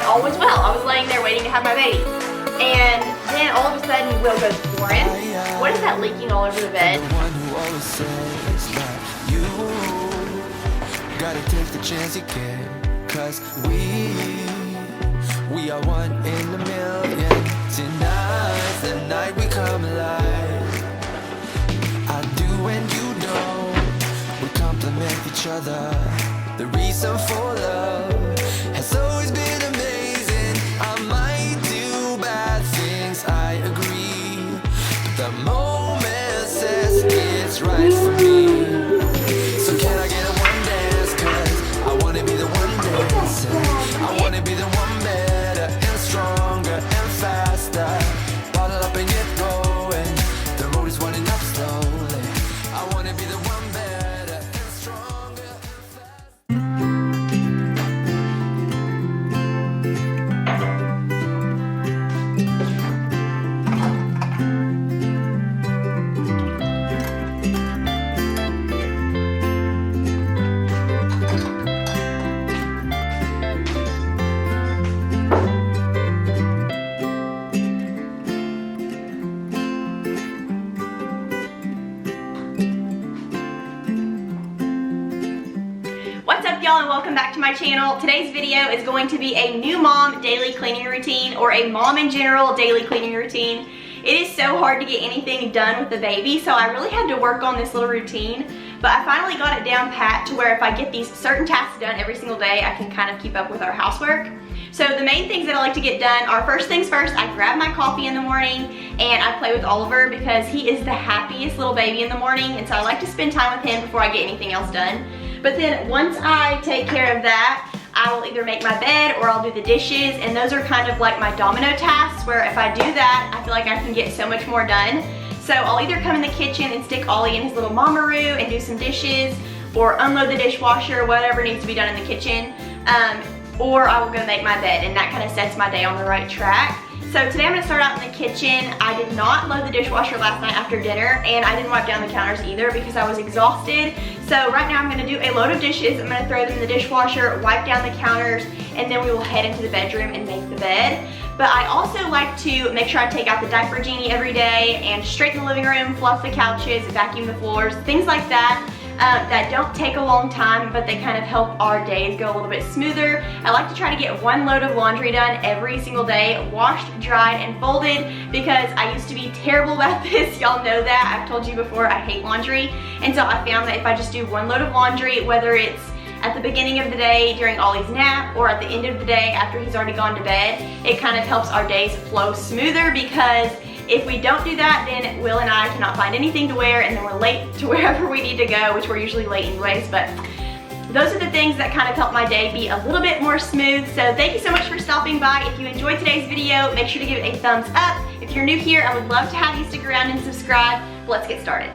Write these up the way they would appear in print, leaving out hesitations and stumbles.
all was well. I was laying there waiting to have my baby. And then all of a sudden, Will goes, Lauren, what is that leaking all over the bed? Gotta take the chance you get, 'cause we are one in a million. Tonight's the night we come alive. I do and you don't. We complement each other. The reason for love has always been amazing. I might do bad things, I agree, but the moment says it's right for me. So can I get a one dance? 'Cause I wanna be the one dancing. I wanna be the one better and stronger and faster. Bottle up and get going. The road is running up slowly. I wanna be the one better and stronger and faster. What's up, y'all, and welcome back to my channel. Today's video is going to be a new mom daily cleaning routine, or a mom in general daily cleaning routine. It is so hard to get anything done with the baby, so I really had to work on this little routine, but I finally got it down pat to where if I get these certain tasks done every single day, I can kind of keep up with our housework. So the main things that I like to get done are, first things first, I grab my coffee in the morning and I play with Oliver because he is the happiest little baby in the morning, and so I like to spend time with him before I get anything else done. But then once I take care of that, I will either make my bed or I'll do the dishes, and those are kind of like my domino tasks where if I do that, I feel like I can get so much more done. So I'll either come in the kitchen and stick Ollie in his little mama-roo and do some dishes, or unload the dishwasher, whatever needs to be done in the kitchen, or I will go make my bed, and that kind of sets my day on the right track. So today I'm gonna start out in the kitchen. I did not load the dishwasher last night after dinner, and I didn't wipe down the counters either because I was exhausted. So right now I'm gonna do a load of dishes. I'm gonna throw them in the dishwasher, wipe down the counters, and then we will head into the bedroom and make the bed. But I also like to make sure I take out the diaper genie every day and straighten the living room, fluff the couches, vacuum the floors, things like that. That don't take a long time, but they kind of help our days go a little bit smoother. I like to try to get one load of laundry done every single day, washed, dried, and folded, because I used to be terrible about this. Y'all know that. I've told you before, I hate laundry. And so I found that if I just do one load of laundry, whether it's at the beginning of the day during Ollie's nap or at the end of the day after he's already gone to bed, it kind of helps our days flow smoother, because if we don't do that, then Will and I cannot find anything to wear, and then we're late to wherever we need to go, which we're usually late anyways. But those are the things that kind of help my day be a little bit more smooth. So thank you so much for stopping by. If you enjoyed today's video, make sure to give it a thumbs up. If you're new here, I would love to have you stick around and subscribe. But let's get started.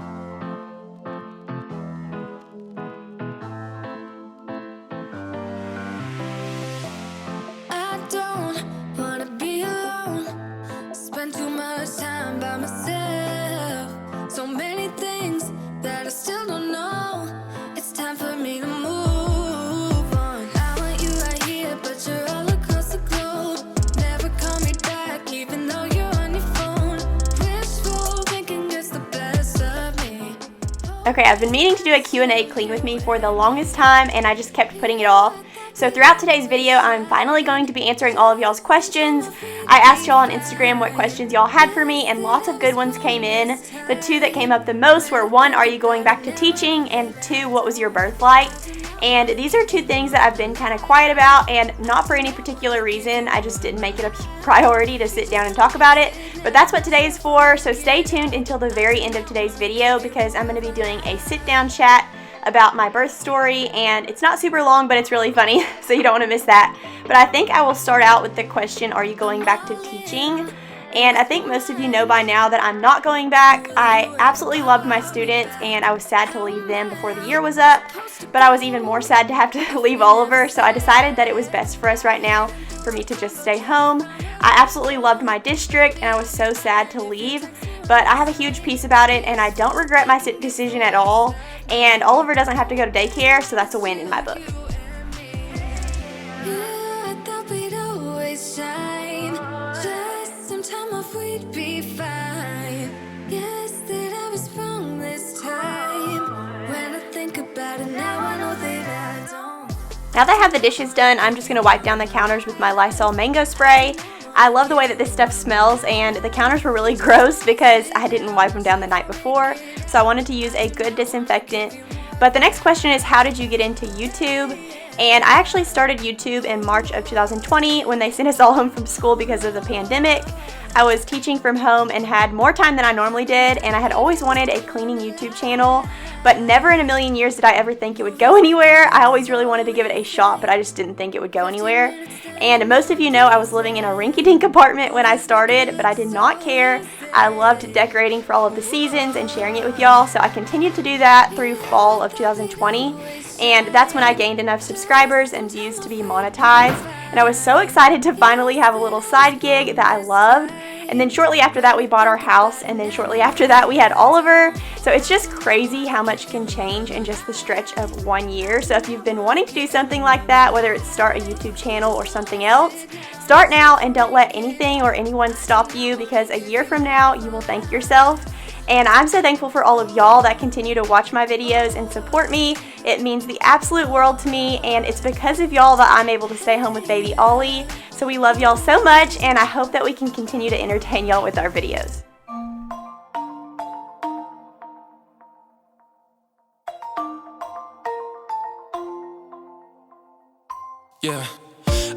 Okay, I've been meaning to do a Q&A clean with me for the longest time, and I just kept putting it off. So throughout today's video, I'm finally going to be answering all of y'all's questions. I asked y'all on Instagram what questions y'all had for me, and lots of good ones came in. The two that came up the most were, 1, are you going back to teaching? And 2, what was your birth like? And these are two things that I've been kind of quiet about, and not for any particular reason. I just didn't make it a priority to sit down and talk about it. But that's what today is for, so stay tuned until the very end of today's video, because I'm going to be doing a sit-down chat about my birth story, and it's not super long, but it's really funny, so you don't want to miss that. But I think I will start out with the question, are you going back to teaching? And I think most of you know by now that I'm not going back. I absolutely loved my students, and I was sad to leave them before the year was up, but I was even more sad to have to leave Oliver, so I decided that it was best for us right now for me to just stay home. I absolutely loved my district, and I was so sad to leave, but I have a huge peace about it, and I don't regret my decision at all, and Oliver doesn't have to go to daycare, so that's a win in my book. this time. Just some time off, we'd be fine. Guess that I was wrong this time. When I think about it now, I know that I don't. Now that I have the dishes done, I'm just gonna wipe down the counters with my Lysol mango spray. I love the way that this stuff smells, and the counters were really gross because I didn't wipe them down the night before, so I wanted to use a good disinfectant. But the next question is, how did you get into YouTube? And I actually started YouTube in March of 2020 when they sent us all home from school because of the pandemic. I was teaching from home and had more time than I normally did, and I had always wanted a cleaning YouTube channel, but never in a million years did I ever think it would go anywhere. I always really wanted to give it a shot, but I just didn't think it would go anywhere. And most of you know I was living in a rinky-dink apartment when I started, but I did not care. I loved decorating for all of the seasons and sharing it with y'all, so I continued to do that through fall of 2020, and that's when I gained enough subscribers and views to be monetized. And I was so excited to finally have a little side gig that I loved. And then shortly after that we bought our house, and then shortly after that we had Oliver. So it's just crazy how much can change in just the stretch of 1 year. So if you've been wanting to do something like that, whether it's start a YouTube channel or something else, start now and don't let anything or anyone stop you, because a year from now you will thank yourself. And I'm so thankful for all of y'all that continue to watch my videos and support me. It means the absolute world to me, and it's because of y'all that I'm able to stay home with baby Ollie. So we love y'all so much, and I hope that we can continue to entertain y'all with our videos. Yeah,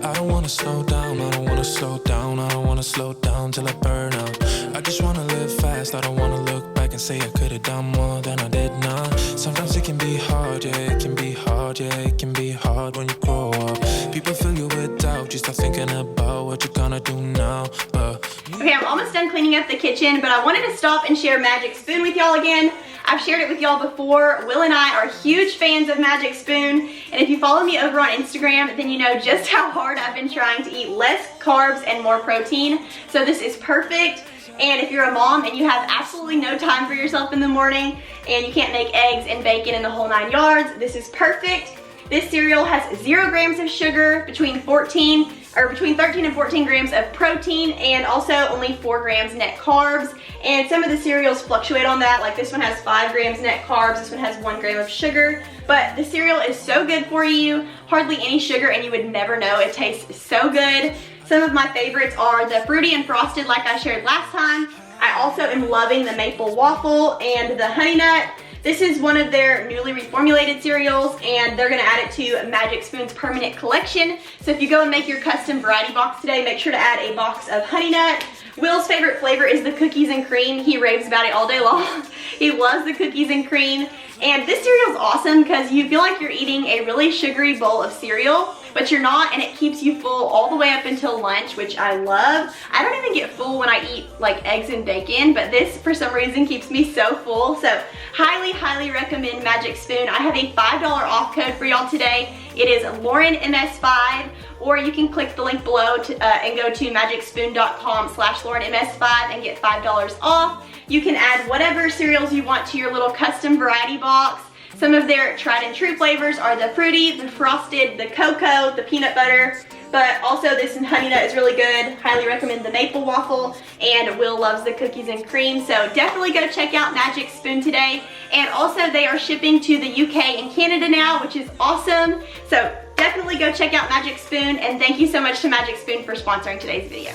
I don't wanna slow down, I don't wanna slow down, I don't wanna slow down till I burn out. I just wanna live fast, I don't wanna look back and say I could've done more than I did now. Sometimes it can be hard, yeah, it can be hard, yeah, it can be hard when you grow up. People fill you with doubt, you start thinking about what you're gonna do now, but... Okay, I'm almost done cleaning up the kitchen, but I wanted to stop and share Magic Spoon with y'all again. I've shared it with y'all before. Will and I are huge fans of Magic Spoon, and if you follow me over on Instagram, then you know just how hard I've been trying to eat less carbs and more protein. So this is perfect. And if you're a mom and you have absolutely no time for yourself in the morning and you can't make eggs and bacon and the whole 9 yards, this is perfect. This cereal has 0 grams of sugar, between 13 and 14 grams of protein, and also only 4 grams net carbs. And some of the cereals fluctuate on that, like this one has 5 grams net carbs, this one has 1 gram of sugar. But the cereal is so good for you, hardly any sugar, and you would never know. It tastes so good. Some of my favorites are the Fruity and Frosted, like I shared last time. I also am loving the Maple Waffle and the Honey Nut. This is one of their newly reformulated cereals, and they're gonna add it to Magic Spoon's permanent collection. So if you go and make your custom variety box today, make sure to add a box of Honey Nut. Will's favorite flavor is the cookies and cream. He raves about it all day long. He loves the cookies and cream. And this cereal is awesome because you feel like you're eating a really sugary bowl of cereal, but you're not, and it keeps you full all the way up until lunch, which I love. I don't even get full when I eat like eggs and bacon, but this for some reason keeps me so full. So highly, highly recommend Magic Spoon. I have a $5 off code for y'all today. It is LaurenMS5, or you can click the link below and go to magicspoon.com/LaurenMS5 and get $5 off. You can add whatever cereals you want to your little custom variety box. Some of their tried and true flavors are the Fruity, the Frosted, the Cocoa, the Peanut Butter, but also this Honey Nut is really good. Highly recommend the Maple Waffle, and Will loves the cookies and cream, so definitely go check out Magic Spoon today. And also they are shipping to the UK and Canada now, which is awesome. So definitely go check out Magic Spoon, and thank you so much to Magic Spoon for sponsoring today's video.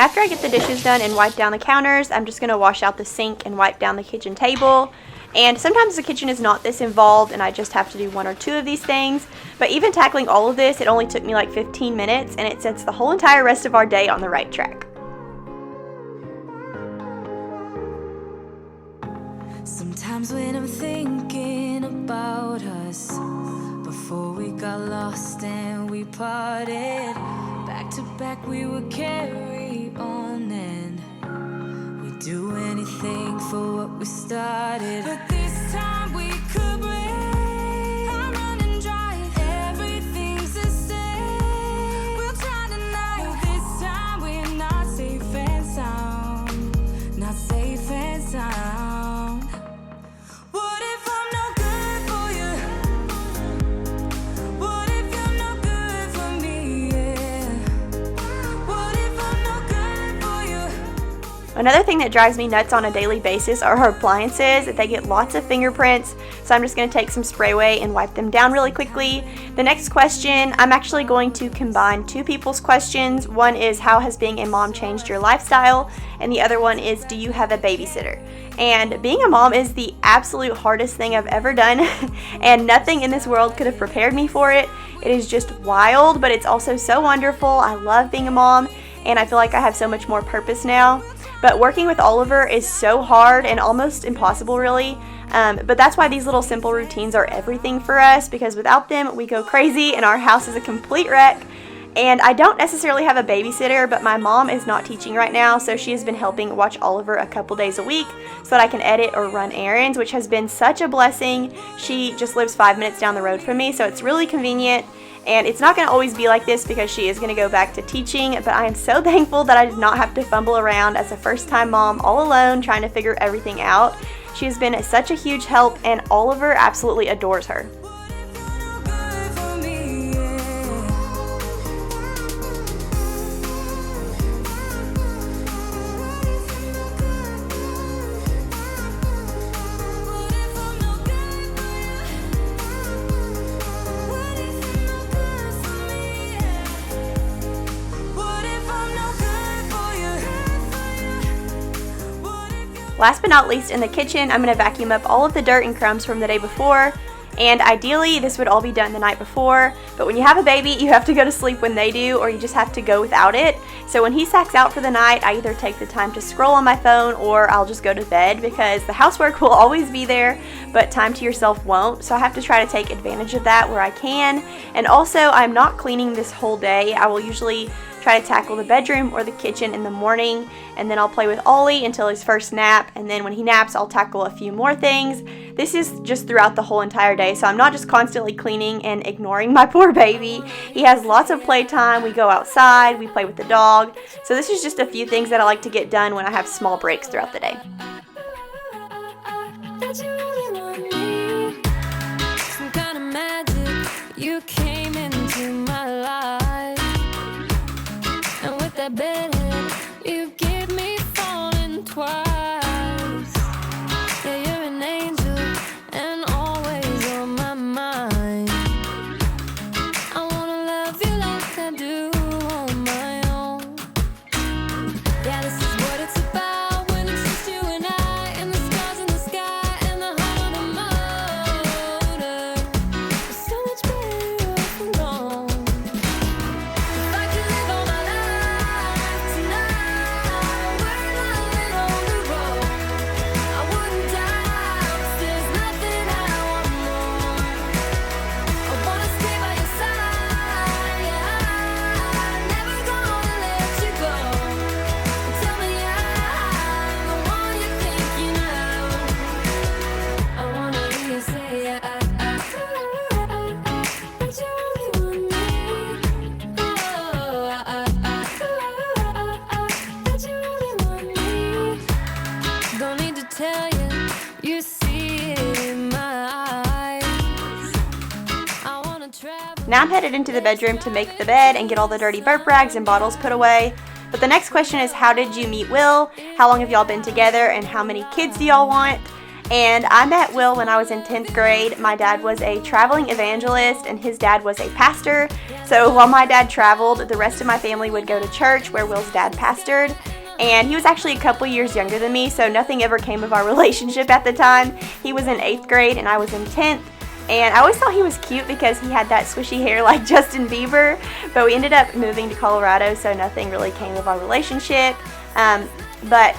After I get the dishes done and wipe down the counters, I'm just gonna wash out the sink and wipe down the kitchen table. And sometimes the kitchen is not this involved and I just have to do 1 or 2 of these things. But even tackling all of this, it only took me like 15 minutes, and it sets the whole entire rest of our day on the right track. Sometimes when I'm thinking about us, before we got lost and we parted, back to back we would carry on and we'd do anything for what we started. But this time we could break. I'm running dry, everything's the same. We'll try tonight. This time we're not safe and sound, not safe and sound. What if I'm no good for you? What if you're no good for me? Yeah. Another thing that drives me nuts on a daily basis are our appliances. They get lots of fingerprints, so I'm just going to take some Sprayway and wipe them down really quickly. The next question, I'm actually going to combine two people's questions. One is, how has being a mom changed your lifestyle? And the other one is, do you have a babysitter? And being a mom is the absolute hardest thing I've ever done, and nothing in this world could have prepared me for it. It is just wild, but it's also so wonderful. I love being a mom, and I feel like I have so much more purpose now. But working with Oliver is so hard and almost impossible, really. But that's why these little simple routines are everything for us, because without them, we go crazy and our house is a complete wreck. And I don't necessarily have a babysitter, but my mom is not teaching right now, so she has been helping watch Oliver a couple days a week so that I can edit or run errands, which has been such a blessing. She just lives 5 minutes down the road from me, so it's really convenient. And it's not going to always be like this because she is going to go back to teaching, but I am so thankful that I did not have to fumble around as a first-time mom all alone trying to figure everything out. She has been such a huge help, and Oliver absolutely adores her. Last but not least, in the kitchen, I'm going to vacuum up all of the dirt and crumbs from the day before. And ideally, this would all be done the night before, but when you have a baby, you have to go to sleep when they do, or you just have to go without it. So when he sacks out for the night, I either take the time to scroll on my phone, or I'll just go to bed, because the housework will always be there, but time to yourself won't. So I have to try to take advantage of that where I can. And also, I'm not cleaning this whole day. I will usually try to tackle the bedroom or the kitchen in the morning, and then I'll play with Ollie until his first nap, and then when he naps, I'll tackle a few more things. This is just throughout the whole entire day, so I'm not just constantly cleaning and ignoring my poor baby. He has lots of playtime. We go outside, we play with the dog. So this is just a few things that I like to get done when I have small breaks throughout the day. Some kind of magic, you came into my life, and with that bedhead, you give me falling twice. Yeah, you're an angel and always on my mind. I wanna love you like I do on my own. Yeah, this is what it's about when it's just you and I, and the stars in the sky and the heart on the motor. It's so much better off alone. If I could live all my life tonight, we're not on the road, I wouldn't die, 'cause there's nothing I want more. I wanna stay by your side, yeah, I'm never gonna let you go. Tell me I'm the one you're thinking of. I wanna hear you say that you only want me. That you only want me. Don't need to tell you, you see it in my eyes. I wanna travel. Now I'm headed into the bedroom to make the bed and get all the dirty burp rags and bottles put away. But the next question is, how did you meet Will? How long have y'all been together, and how many kids do y'all want? And I met Will when I was in 10th grade. My dad was a traveling evangelist and his dad was a pastor. So while my dad traveled, the rest of my family would go to church where Will's dad pastored. And he was actually a couple years younger than me, so nothing ever came of our relationship at the time. He was in 8th grade and I was in 10th. And I always thought he was cute because he had that swishy hair like Justin Bieber, but we ended up moving to Colorado, so nothing really came of our relationship. But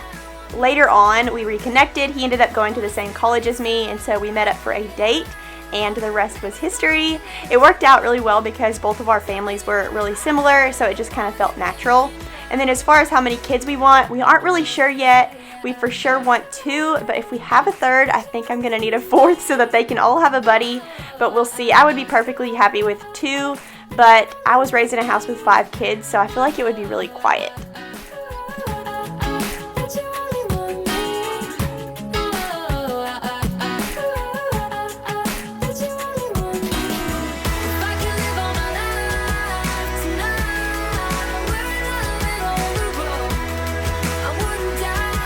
later on, we reconnected. He ended up going to the same college as me, and so we met up for a date, and the rest was history. It worked out really well because both of our families were really similar, so it just kind of felt natural. And then as far as how many kids we want, we aren't really sure yet. We for sure want 2, but if we have a third, I think I'm gonna need a 4th so that they can all have a buddy, but we'll see. I would be perfectly happy with 2, but I was raised in a house with 5 kids, so I feel like it would be really quiet. That you only want me. That you only want me. If I could live all my life tonight, we're not on the road, I wouldn't die.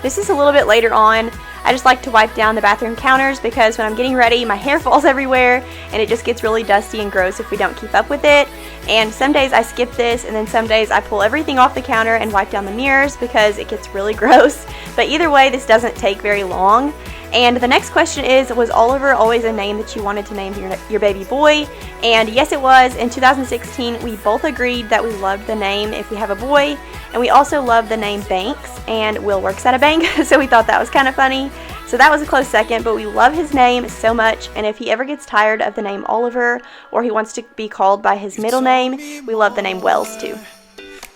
This is a little bit later on. I just like to wipe down the bathroom counters because when I'm getting ready, my hair falls everywhere and it just gets really dusty and gross if we don't keep up with it. And some days I skip this, and then some days I pull everything off the counter and wipe down the mirrors because it gets really gross. But either way, this doesn't take very long. And the next question is, was Oliver always a name that you wanted to name your baby boy? And yes, it was. In 2016, we both agreed that we loved the name if we have a boy, and we also love the name Banks, and Will works at a bank, so we thought that was kind of funny. So that was a close second, but we love his name so much, and if he ever gets tired of the name Oliver, or he wants to be called by his middle name, we love the name Wells too.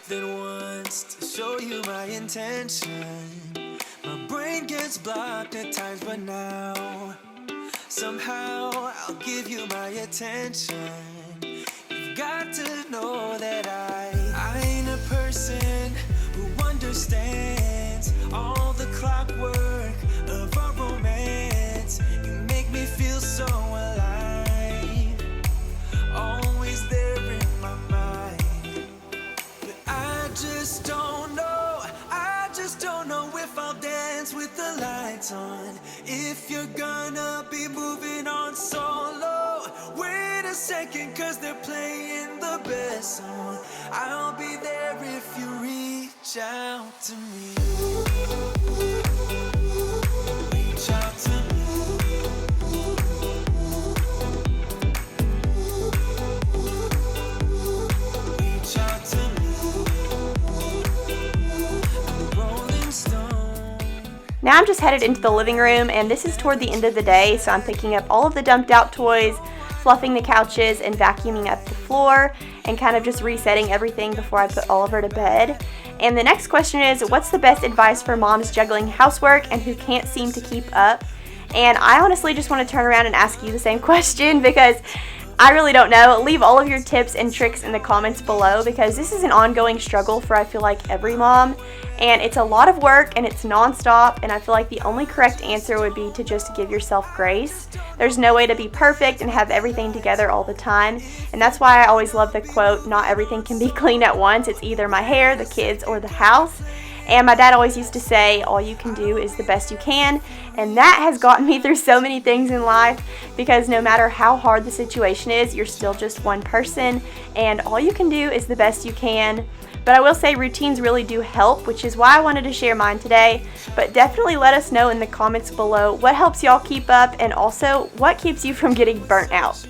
Then once to show you my intention, my brain gets blocked at times, but now somehow I'll give you my attention. You've got to know that I ain't a person who understands all the clockwork of our romance. You make me feel so alive, always there in my mind. But I just don't know if I'll dance with the lights on. If you're gonna be moving on solo, wait a second, 'cause they're playing the best song. I'll be there if you reach out to me. Reach out to me. Reach out to me. Now I'm just headed into the living room, and this is toward the end of the day, so I'm picking up all of the dumped out toys, fluffing the couches, and vacuuming up the floor, and kind of just resetting everything before I put Oliver to bed. And the next question is, what's the best advice for moms juggling housework and who can't seem to keep up? And I honestly just want to turn around and ask you the same question because I really don't know. Leave all of your tips and tricks in the comments below because this is an ongoing struggle for I feel like every mom, and it's a lot of work and it's nonstop, and I feel like the only correct answer would be to just give yourself grace. There's no way to be perfect and have everything together all the time, and that's why I always love the quote, not everything can be clean at once. It's either my hair, the kids, or the house. And my dad always used to say, all you can do is the best you can. And that has gotten me through so many things in life because no matter how hard the situation is, you're still just one person and all you can do is the best you can. But I will say routines really do help, which is why I wanted to share mine today. But definitely let us know in the comments below what helps y'all keep up and also what keeps you from getting burnt out.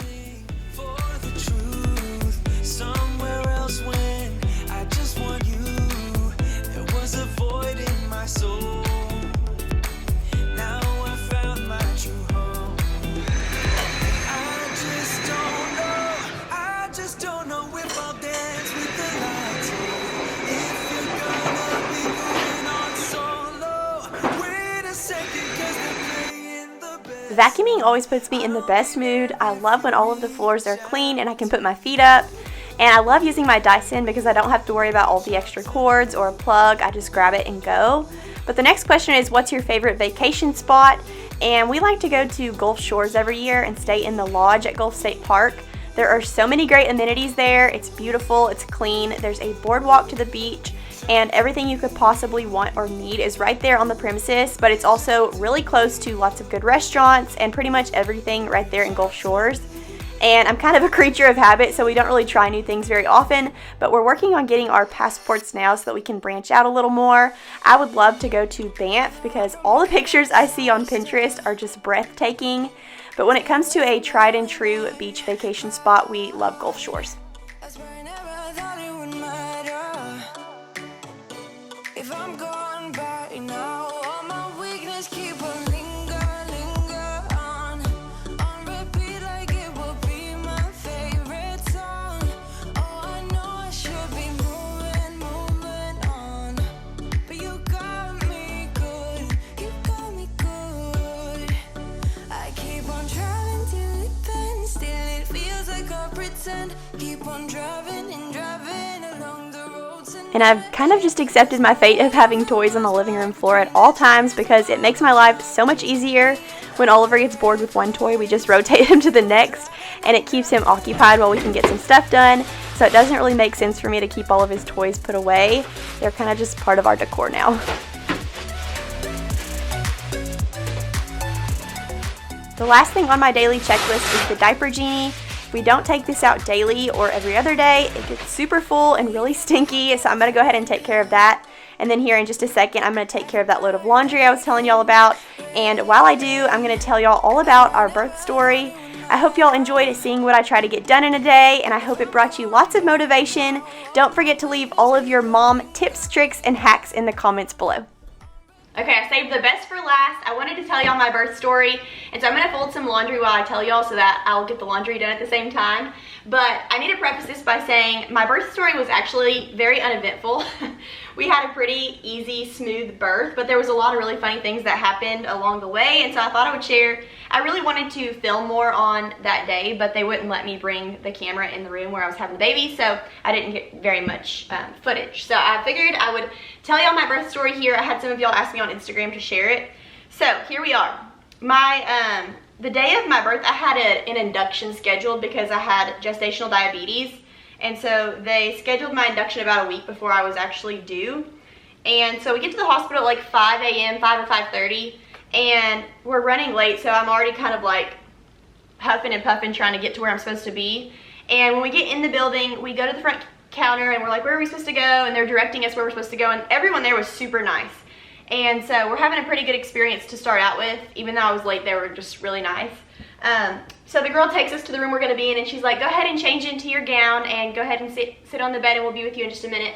Vacuuming always puts me in the best mood. I love when all of the floors are clean and I can put my feet up. And I love using my Dyson because I don't have to worry about all the extra cords or a plug. I just grab it and go. But the next question is, what's your favorite vacation spot? And we like to go to Gulf Shores every year and stay in the lodge at Gulf State Park. There are so many great amenities there. It's beautiful, it's clean, there's a boardwalk to the beach, and everything you could possibly want or need is right there on the premises, but it's also really close to lots of good restaurants and pretty much everything right there in Gulf Shores. And I'm kind of a creature of habit, so we don't really try new things very often, but we're working on getting our passports now so that we can branch out a little more. I would love to go to Banff because all the pictures I see on Pinterest are just breathtaking. But when it comes to a tried and true beach vacation spot, we love Gulf Shores. And I've kind of just accepted my fate of having toys on the living room floor at all times because it makes my life so much easier. When Oliver gets bored with one toy, we just rotate him to the next, and it keeps him occupied while we can get some stuff done. So it doesn't really make sense for me to keep all of his toys put away. They're kind of just part of our decor now. The last thing on my daily checklist is the diaper genie. If we don't take this out daily or every other day, it gets super full and really stinky, so I'm going to go ahead and take care of that. And then here in just a second, I'm going to take care of that load of laundry I was telling y'all about. And while I do, I'm going to tell y'all all about our birth story. I hope y'all enjoyed seeing what I try to get done in a day, and I hope it brought you lots of motivation. Don't forget to leave all of your mom tips, tricks, and hacks in the comments below. Okay, I saved the best for last. I wanted to tell y'all my birth story, and so I'm gonna fold some laundry while I tell y'all so that I'll get the laundry done at the same time. But I need to preface this by saying my birth story was actually very uneventful. We had a pretty easy, smooth birth, but there was a lot of really funny things that happened along the way, and so I thought I would share. I really wanted to film more on that day, but they wouldn't let me bring the camera in the room where I was having the baby, so I didn't get very much footage. So I figured I would tell y'all my birth story here. I had some of y'all ask me on Instagram to share it. So here we are. The day of my birth, I had an induction scheduled because I had gestational diabetes. And so they scheduled my induction about a week before I was actually due. And so we get to the hospital at like 5 a.m., 5 or 5:30, and we're running late, so I'm already kind of like huffing and puffing trying to get to where I'm supposed to be. And when we get in the building, we go to the front counter and we're like, where are we supposed to go? And they're directing us where we're supposed to go, and everyone there was super nice. And so we're having a pretty good experience to start out with. Even though I was late, they were just really nice. So the girl takes us to the room we're going to be in, and she's like, go ahead and change into your gown and go ahead and sit on the bed, and we'll be with you in just a minute.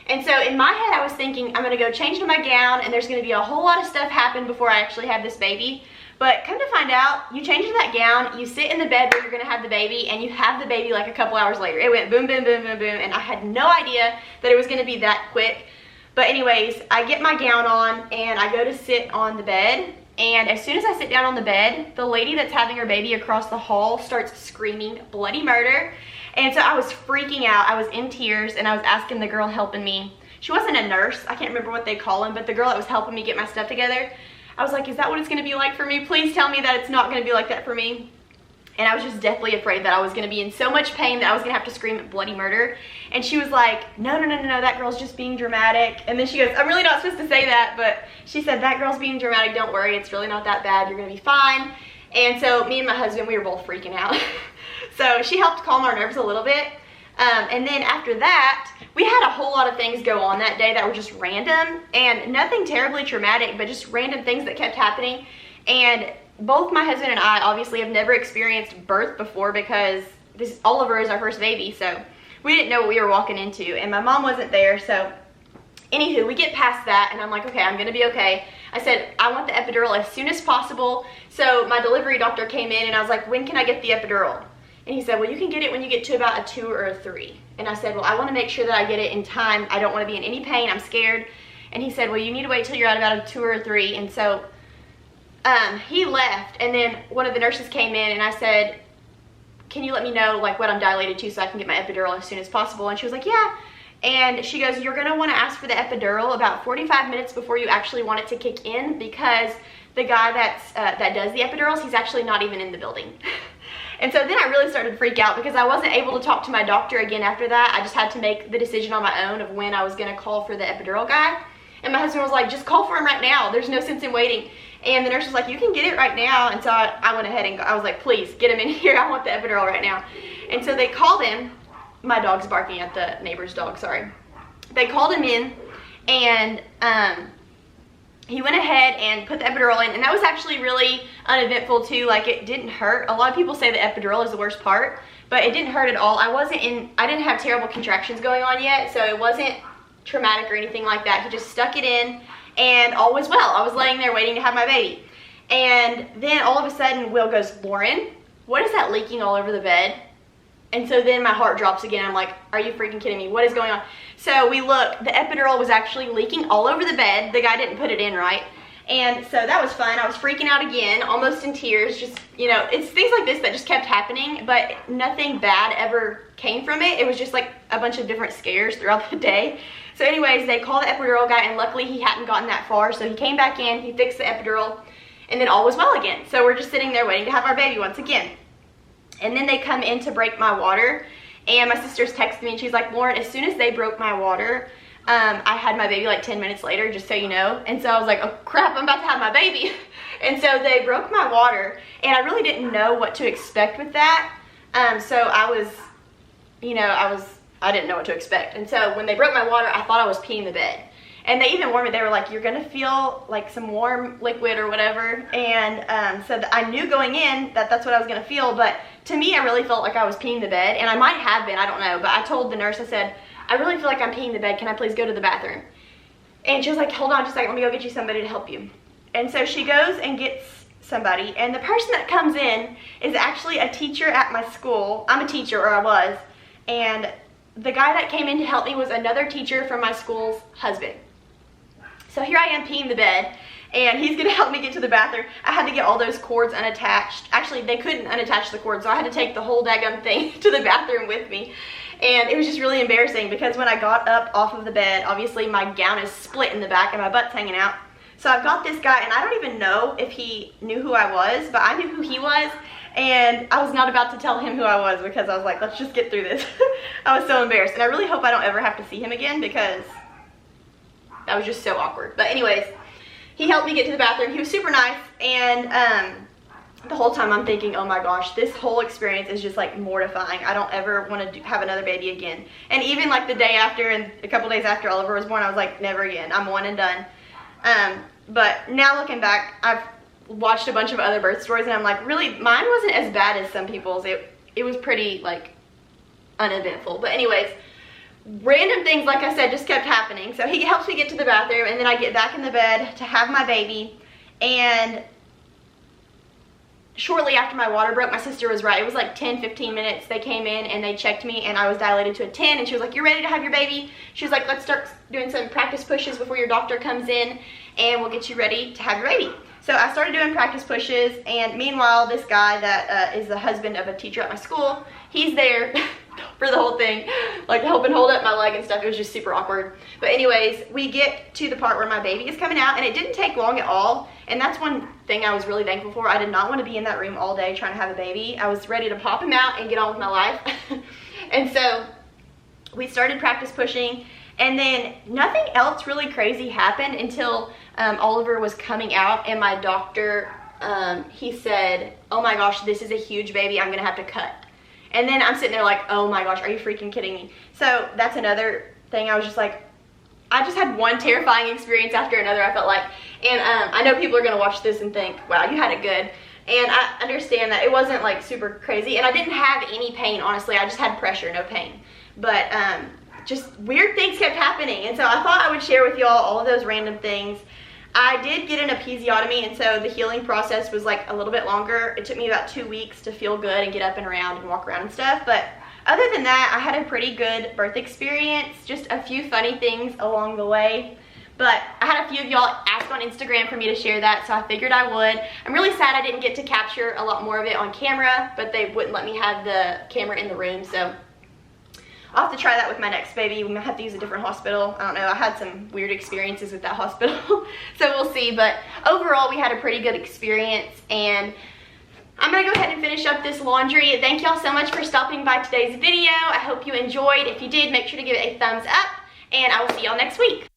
And so in my head, I was thinking, I'm going to go change into my gown, and there's going to be a whole lot of stuff happen before I actually have this baby. But come to find out, you change into that gown, you sit in the bed where you're going to have the baby, and you have the baby like a couple hours later. It went boom, boom, boom, boom, boom, and I had no idea that it was going to be that quick. But anyways, I get my gown on, and I go to sit on the bed. And as soon as I sit down on the bed, the lady that's having her baby across the hall starts screaming bloody murder. And so I was freaking out. I was in tears, and I was asking the girl helping me. She wasn't a nurse. I can't remember what they call them, but the girl that was helping me get my stuff together, I was like, is that what it's going to be like for me? Please tell me that it's not going to be like that for me. And I was just deathly afraid that I was going to be in so much pain that I was going to have to scream bloody murder. And she was like, no, that girl's just being dramatic. And then she goes, I'm really not supposed to say that, but she said, that girl's being dramatic, don't worry, it's really not that bad, you're going to be fine. And so me and my husband, we were both freaking out. So she helped calm our nerves a little bit. And then after that, we had a whole lot of things go on that day that were just random, and nothing terribly traumatic, but just random things that kept happening. And both my husband and I obviously have never experienced birth before because Oliver is our first baby, so we didn't know what we were walking into, and my mom wasn't there. So anywho, we get past that, and I'm like, okay, I'm gonna be okay. I said, I want the epidural as soon as possible. So my delivery doctor came in, and I was like, when can I get the epidural? And he said, well, you can get it when you get to about a 2 or a 3. And I said, well, I want to make sure that I get it in time. I don't want to be in any pain. I'm scared. And he said, well, you need to wait till you're at about a 2 or a 3. And so he left, and then one of the nurses came in, and I said, can you let me know like what I'm dilated to so I can get my epidural as soon as possible? And she was like, yeah. And she goes, you're going to want to ask for the epidural about 45 minutes before you actually want it to kick in, because the guy that does the epidurals, he's actually not even in the building. And so then I really started to freak out because I wasn't able to talk to my doctor again after that. I just had to make the decision on my own of when I was going to call for the epidural guy. And my husband was like, just call for him right now. There's no sense in waiting. And the nurse was like, you can get it right now. And so I went ahead and I was like, please get him in here. I want the epidural right now. And so they called him. My dog's barking at the neighbor's dog, sorry. They called him in, and he went ahead and put the epidural in, and that was actually really uneventful too. Like, it didn't hurt. A lot of people say the epidural is the worst part, but it didn't hurt at all. I didn't have terrible contractions going on yet, so it wasn't traumatic or anything like that. He just stuck it in, and all was well. I was laying there waiting to have my baby. And then all of a sudden, Will goes, Lauren, what is that leaking all over the bed? And so then my heart drops again. I'm like, are you freaking kidding me? What is going on? So we look, the epidural was actually leaking all over the bed. The guy didn't put it in right. And so that was fun. I was freaking out again, almost in tears. Just, you know, it's things like this that just kept happening, but nothing bad ever came from it. It was just like a bunch of different scares throughout the day. So anyways, they called the epidural guy, and luckily he hadn't gotten that far. So he came back in, he fixed the epidural, and then all was well again. So we're just sitting there waiting to have our baby once again. And then they come in to break my water, and my sister's texted me, and she's like, Lauren, as soon as they broke my water, I had my baby like 10 minutes later, just so you know. And so I was like, oh crap, I'm about to have my baby. And so they broke my water, and I really didn't know what to expect with that. So I was, you know, I didn't know what to expect. And so when they broke my water, I thought I was peeing the bed. And they even warned me. They were like, you're gonna feel like some warm liquid or whatever. And so I knew going in that that's what I was gonna feel, but to me, I really felt like I was peeing the bed, and I might have been, I don't know, but I told the nurse, I said, I really feel like I'm peeing the bed, can I please go to the bathroom? And she was like, hold on just a second, let me go get you somebody to help you. And so she goes and gets somebody, and the person that comes in is actually a teacher at my school. I'm a teacher, or I was, and the guy that came in to help me was another teacher from my school's husband. So here I am peeing the bed, and he's gonna help me get to the bathroom. I had to get all those cords unattached. Actually, they couldn't unattach the cord, so I had to take the whole daggum thing to the bathroom with me. And it was just really embarrassing because when I got up off of the bed, obviously my gown is split in the back and my butt's hanging out. So I've got this guy, and I don't even know if he knew who I was, but I knew who he was, and I was not about to tell him who I was because I was like, let's just get through this. I was so embarrassed, and I really hope I don't ever have to see him again because that was just so awkward. But anyways, he helped me get to the bathroom. He was super nice, and the whole time I'm thinking, oh my gosh, this whole experience is just like mortifying. I don't ever want to have another baby again. And even like the day after and a couple days after Oliver was born, I was like, never again. I'm one and done. But now looking back, I've watched a bunch of other birth stories, and I'm like, really, mine wasn't as bad as some people's. It was pretty like uneventful. But anyways, random things, like I said, just kept happening. So he helps me get to the bathroom, and then I get back in the bed to have my baby. And shortly after my water broke, my sister was right. It was like 10-15 minutes. They came in and they checked me, and I was dilated to a 10, and she was like, you're ready to have your baby? She was like, let's start doing some practice pushes before your doctor comes in, and we'll get you ready to have your baby. So I started doing practice pushes, and meanwhile, this guy that is the husband of a teacher at my school, he's there for the whole thing, like helping hold up my leg and stuff. It was just super awkward. But anyways, we get to the part where my baby is coming out, and it didn't take long at all. And that's one thing I was really thankful for. I did not want to be in that room all day trying to have a baby. I was ready to pop him out and get on with my life. And so we started practice pushing, and then nothing else really crazy happened until Oliver was coming out, and my doctor, he said, oh my gosh, this is a huge baby, I'm gonna have to cut. And then I'm sitting there like, oh my gosh, are you freaking kidding me? So that's another thing. I was just like, I just had one terrifying experience after another, I felt like. And I know people are gonna watch this and think, wow, you had it good. And I understand that it wasn't like super crazy, and I didn't have any pain, honestly. I just had pressure, no pain. But just weird things kept happening. And so I thought I would share with y'all all of those random things. I did get an episiotomy, and so the healing process was like a little bit longer. It took me about 2 weeks to feel good and get up and around and walk around and stuff. But other than that, I had a pretty good birth experience. Just a few funny things along the way. But I had a few of y'all ask on Instagram for me to share that, so I figured I would. I'm really sad I didn't get to capture a lot more of it on camera, but they wouldn't let me have the camera in the room, so I'll have to try that with my next baby. We might have to use a different hospital. I don't know. I had some weird experiences with that hospital, so we'll see. But overall, we had a pretty good experience, and I'm going to go ahead and finish up this laundry. Thank y'all so much for stopping by today's video. I hope you enjoyed. If you did, make sure to give it a thumbs up, and I will see y'all next week.